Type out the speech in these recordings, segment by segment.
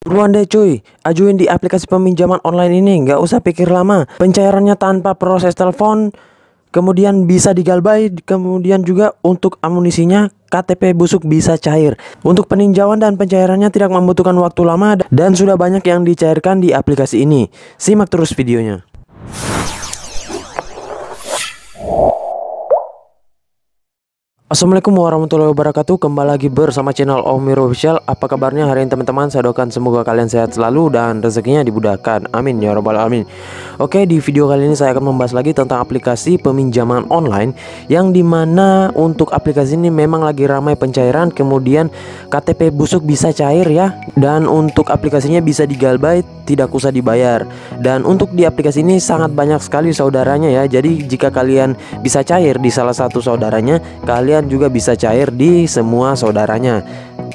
Buruan deh cuy, ajuin di aplikasi peminjaman online ini, nggak usah pikir lama. Pencairannya tanpa proses telepon, kemudian bisa digalbay, kemudian juga untuk amunisinya KTP busuk bisa cair. Untuk peninjauan dan pencairannya tidak membutuhkan waktu lama dan sudah banyak yang dicairkan di aplikasi ini. Simak terus videonya. Assalamualaikum warahmatullahi wabarakatuh. Kembali lagi bersama channel Om Miro Official. Apa kabarnya hari ini teman-teman? Saya doakan semoga kalian sehat selalu dan rezekinya dimudahkan. Amin ya rabbal alamin. Oke, di video kali ini saya akan membahas lagi tentang aplikasi peminjaman online, yang dimana untuk aplikasi ini memang lagi ramai pencairan. Kemudian KTP busuk bisa cair ya, dan untuk aplikasinya bisa digalbay, tidak usah dibayar. Dan untuk di aplikasi ini sangat banyak sekali saudaranya ya. Jadi jika kalian bisa cair di salah satu saudaranya, kalian juga bisa cair di semua saudaranya.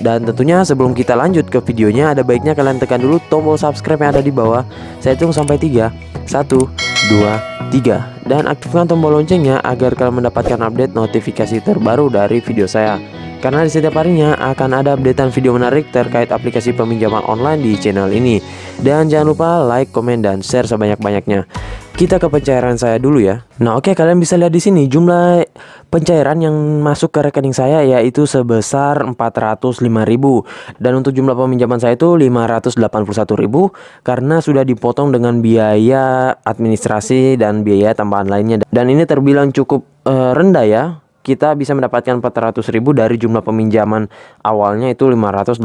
Dan tentunya sebelum kita lanjut ke videonya, ada baiknya kalian tekan dulu tombol subscribe yang ada di bawah. Saya hitung sampai 3. 1, 2, 3. Dan aktifkan tombol loncengnya agar kalian mendapatkan update notifikasi terbaru dari video saya. Karena di setiap harinya akan ada updatean video menarik terkait aplikasi peminjaman online di channel ini. Dan jangan lupa like, komen, dan share sebanyak-banyaknya. Kita ke pencairan saya dulu ya. Nah oke, kalian bisa lihat di sini jumlah pencairan yang masuk ke rekening saya yaitu sebesar 405.000. Dan untuk jumlah peminjaman saya itu 581.000 karena sudah dipotong dengan biaya administrasi dan biaya tambahan lainnya. Dan ini terbilang cukup rendah ya. Kita bisa mendapatkan 400.000 dari jumlah peminjaman awalnya itu 581.000.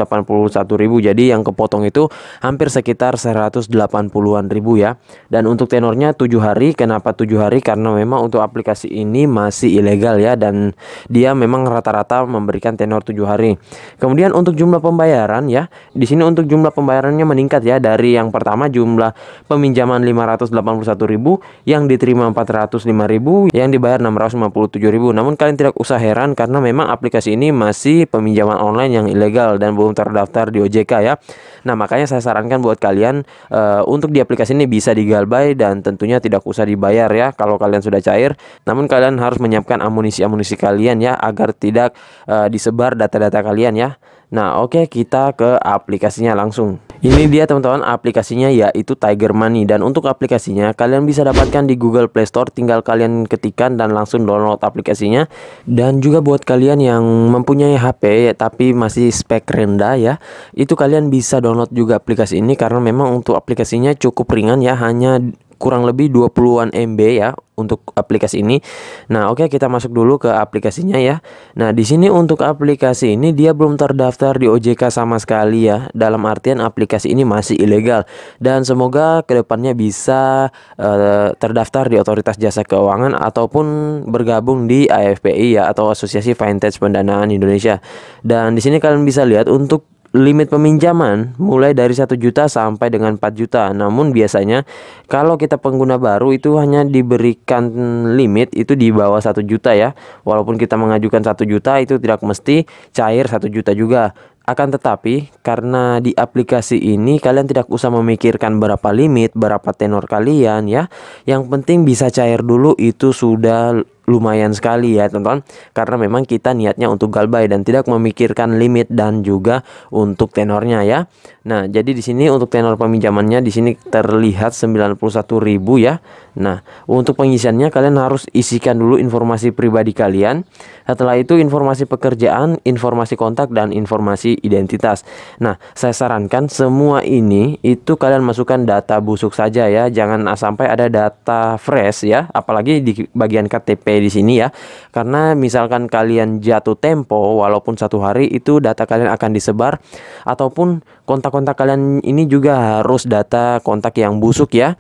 Jadi yang kepotong itu hampir sekitar 180-an ribu ya. Dan untuk tenornya 7 hari. Kenapa 7 hari? Karena memang untuk aplikasi ini masih ilegal ya, dan dia memang rata-rata memberikan tenor 7 hari. Kemudian untuk jumlah pembayaran ya, di sini untuk jumlah pembayarannya meningkat ya. Dari yang pertama jumlah peminjaman 581.000, yang diterima 405.000, yang dibayar 657.000. Namun kalian tidak usah heran karena memang aplikasi ini masih peminjaman online yang ilegal dan belum terdaftar di OJK ya. Nah makanya saya sarankan buat kalian untuk di aplikasi ini bisa digalbay dan tentunya tidak usah dibayar ya kalau kalian sudah cair. Namun kalian harus menyiapkan amunisi kalian ya, agar tidak disebar data-data kalian ya. Nah oke, kita ke aplikasinya langsung. Ini dia teman-teman aplikasinya, yaitu Tiger Money. Dan untuk aplikasinya kalian bisa dapatkan di Google Play Store. Tinggal kalian ketikkan dan langsung download aplikasinya. Dan juga buat kalian yang mempunyai HP tapi masih spek rendah ya, itu kalian bisa download juga aplikasi ini. Karena memang untuk aplikasinya cukup ringan ya, hanya kurang lebih 20-an MB ya untuk aplikasi ini. Nah, oke, kita masuk dulu ke aplikasinya ya. Nah, di sini untuk aplikasi ini dia belum terdaftar di OJK sama sekali ya. Dalam artian aplikasi ini masih ilegal, dan semoga kedepannya bisa terdaftar di Otoritas Jasa Keuangan ataupun bergabung di AFPI ya, atau Asosiasi Fintech Pendanaan Indonesia. Dan di sini kalian bisa lihat untuk limit peminjaman mulai dari 1 juta sampai dengan 4 juta. Namun biasanya kalau kita pengguna baru itu hanya diberikan limit itu di bawah 1 juta ya. Walaupun kita mengajukan 1 juta itu tidak mesti cair 1 juta juga. Akan tetapi karena di aplikasi ini kalian tidak usah memikirkan berapa limit, berapa tenor kalian ya. Yang penting bisa cair dulu, itu sudah lumayan sekali ya teman-teman. Karena memang kita niatnya untuk galbay dan tidak memikirkan limit dan juga untuk tenornya ya. Nah, jadi di sini untuk tenor peminjamannya di sini terlihat 91.000 ya. Nah, untuk pengisiannya kalian harus isikan dulu informasi pribadi kalian. Setelah itu informasi pekerjaan, informasi kontak, dan informasi identitas. Nah, saya sarankan semua ini itu kalian masukkan data busuk saja ya. Jangan sampai ada data fresh ya, apalagi di bagian KTP di sini ya. Karena misalkan kalian jatuh tempo walaupun 1 hari, itu data kalian akan disebar, ataupun kontak-kontak kalian ini juga harus data kontak yang busuk ya.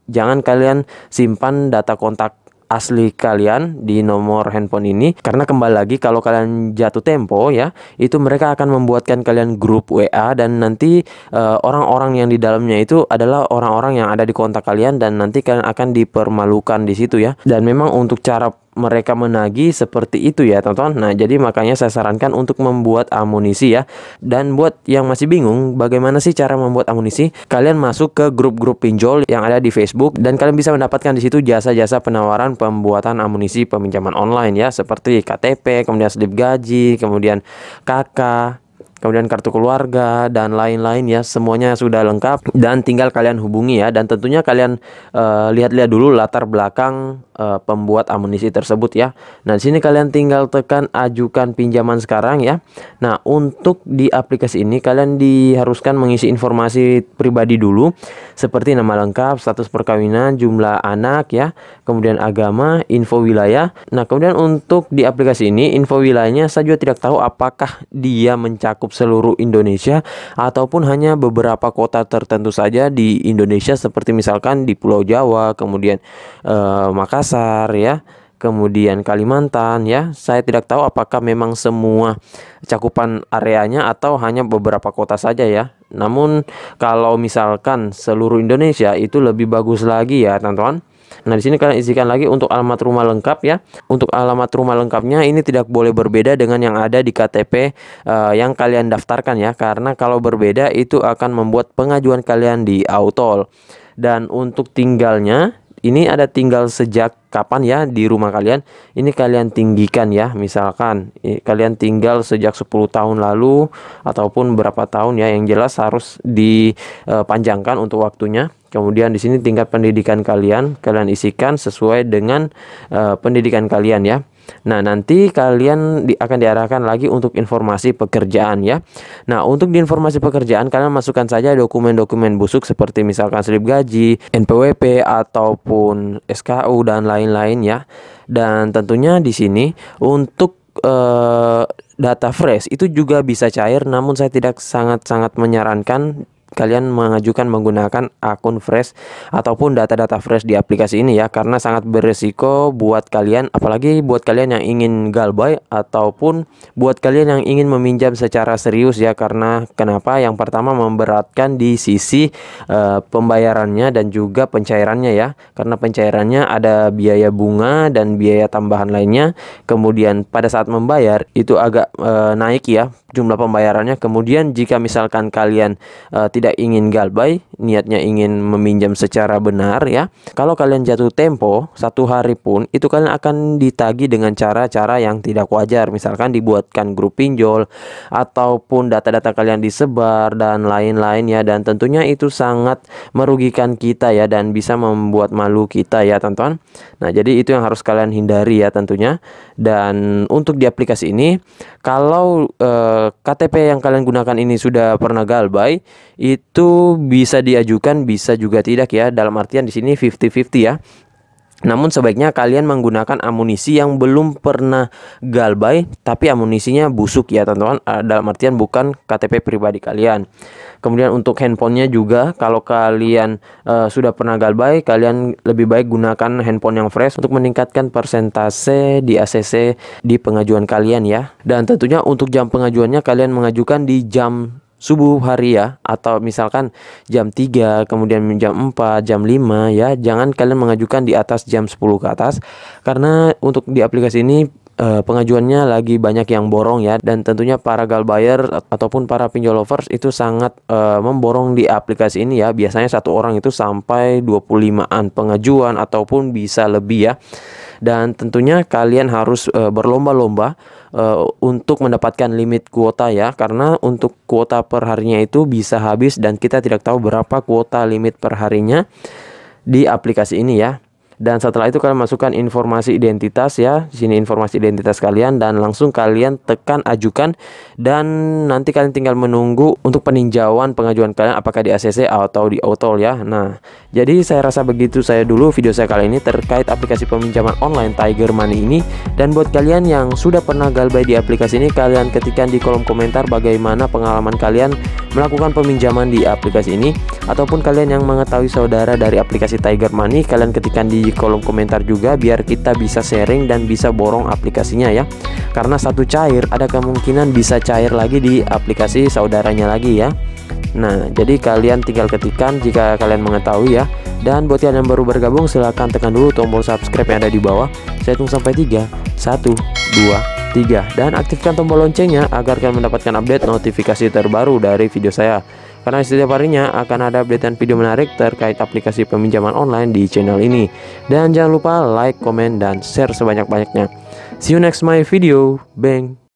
Jangan kalian simpan data kontak asli kalian di nomor handphone ini, karena kembali lagi kalau kalian jatuh tempo ya, itu mereka akan membuatkan kalian grup WA, dan nanti orang-orang yang di dalamnya itu adalah orang-orang yang ada di kontak kalian, dan nanti kalian akan dipermalukan di situ ya. Dan memang untuk cara mereka menagih seperti itu ya teman-teman. Nah, jadi makanya saya sarankan untuk membuat amunisi ya. Dan buat yang masih bingung bagaimana sih cara membuat amunisi, kalian masuk ke grup-grup pinjol yang ada di Facebook, dan kalian bisa mendapatkan di situ jasa-jasa penawaran pembuatan amunisi peminjaman online ya, seperti KTP, kemudian slip gaji, kemudian KK, kemudian kartu keluarga dan lain-lain ya, semuanya sudah lengkap dan tinggal kalian hubungi ya. Dan tentunya kalian lihat-lihat dulu latar belakang pembuat amunisi tersebut ya. Nah, di sini kalian tinggal tekan ajukan pinjaman sekarang ya. Nah, untuk di aplikasi ini kalian diharuskan mengisi informasi pribadi dulu seperti nama lengkap, status perkawinan, jumlah anak ya, kemudian agama, info wilayah. Nah, kemudian untuk di aplikasi ini info wilayahnya saya juga tidak tahu apakah dia mencakup seluruh Indonesia ataupun hanya beberapa kota tertentu saja di Indonesia, seperti misalkan di Pulau Jawa, kemudian Makassar ya, kemudian Kalimantan ya. Saya tidak tahu apakah memang semua cakupan areanya atau hanya beberapa kota saja ya. Namun kalau misalkan seluruh Indonesia itu lebih bagus lagi ya teman-teman. Nah, di sini kalian isikan lagi untuk alamat rumah lengkap ya. Untuk alamat rumah lengkapnya ini tidak boleh berbeda dengan yang ada di KTP yang kalian daftarkan ya, karena kalau berbeda itu akan membuat pengajuan kalian di Autol. Dan untuk tinggalnya ini ada tinggal sejak kapan ya di rumah kalian. Ini kalian tinggikan ya. Misalkan kalian tinggal sejak 10 tahun lalu ataupun berapa tahun ya, yang jelas harus dipanjangkan untuk waktunya. Kemudian di sini tingkat pendidikan kalian isikan sesuai dengan pendidikan kalian ya. Nah, nanti kalian akan diarahkan lagi untuk informasi pekerjaan ya. Nah, untuk di informasi pekerjaan kalian masukkan saja dokumen-dokumen busuk seperti misalkan slip gaji, NPWP ataupun SKU dan lain-lain ya. Dan tentunya di sini untuk data fresh itu juga bisa cair, namun saya tidak sangat-sangat menyarankan kalian mengajukan menggunakan akun fresh ataupun data-data fresh di aplikasi ini ya, karena sangat beresiko buat kalian, apalagi buat kalian yang ingin galbay ataupun buat kalian yang ingin meminjam secara serius ya. Karena kenapa? Yang pertama memberatkan di sisi pembayarannya dan juga pencairannya ya, karena pencairannya ada biaya bunga dan biaya tambahan lainnya. Kemudian pada saat membayar itu agak naik ya jumlah pembayarannya. Kemudian jika misalkan kalian tidak ingin galbay, niatnya ingin meminjam secara benar ya, kalau kalian jatuh tempo 1 hari pun itu kalian akan ditagih dengan cara-cara yang tidak wajar. Misalkan dibuatkan grup pinjol ataupun data-data kalian disebar dan lain-lain ya. Dan tentunya itu sangat merugikan kita ya dan bisa membuat malu kita ya teman-teman. Nah, jadi itu yang harus kalian hindari ya tentunya. Dan untuk di aplikasi ini, kalau KTP yang kalian gunakan ini sudah pernah galbay, itu bisa diajukan, bisa juga tidak ya. Dalam artian di sini 50-50 ya. Namun sebaiknya kalian menggunakan amunisi yang belum pernah galbay tapi amunisinya busuk ya teman-teman. Dalam artian bukan KTP pribadi kalian. Kemudian untuk handphonenya juga, kalau kalian sudah pernah galbay, kalian lebih baik gunakan handphone yang fresh untuk meningkatkan persentase di ACC di pengajuan kalian ya. Dan tentunya untuk jam pengajuannya kalian mengajukan di jam subuh hari ya, atau misalkan jam 3, kemudian jam 4, jam 5 ya. Jangan kalian mengajukan di atas jam 10 ke atas, karena untuk di aplikasi ini pengajuannya lagi banyak yang borong ya. Dan tentunya para galbayer ataupun para pinjol lovers itu sangat memborong di aplikasi ini ya. Biasanya satu orang itu sampai 25-an pengajuan ataupun bisa lebih ya. Dan tentunya kalian harus berlomba-lomba untuk mendapatkan limit kuota ya, karena untuk kuota per harinya itu bisa habis dan kita tidak tahu berapa kuota limit per harinya di aplikasi ini ya. Dan setelah itu kalian masukkan informasi identitas ya. Di sini informasi identitas kalian dan langsung kalian tekan ajukan, dan nanti kalian tinggal menunggu untuk peninjauan pengajuan kalian apakah di ACC atau di Autol ya. Nah, jadi saya rasa begitu saya dulu video saya kali ini terkait aplikasi peminjaman online Tiger Money ini. Dan buat kalian yang sudah pernah galbay di aplikasi ini, kalian ketikkan di kolom komentar bagaimana pengalaman kalian melakukan peminjaman di aplikasi ini, ataupun kalian yang mengetahui saudara dari aplikasi Tiger Money, kalian ketikkan di kolom komentar juga biar kita bisa sharing dan bisa borong aplikasinya ya. Karena satu cair ada kemungkinan bisa cair lagi di aplikasi saudaranya lagi ya. Nah, jadi kalian tinggal ketikkan jika kalian mengetahui ya. Dan buat kalian yang baru bergabung, silahkan tekan dulu tombol subscribe yang ada di bawah. Saya hitung sampai 3, 1, 2, 3, dan aktifkan tombol loncengnya agar kalian mendapatkan update notifikasi terbaru dari video saya. Karena setiap harinya akan ada updatean video menarik terkait aplikasi peminjaman online di channel ini. Dan jangan lupa like, komen, dan share sebanyak-banyaknya. See you next my video. Bang.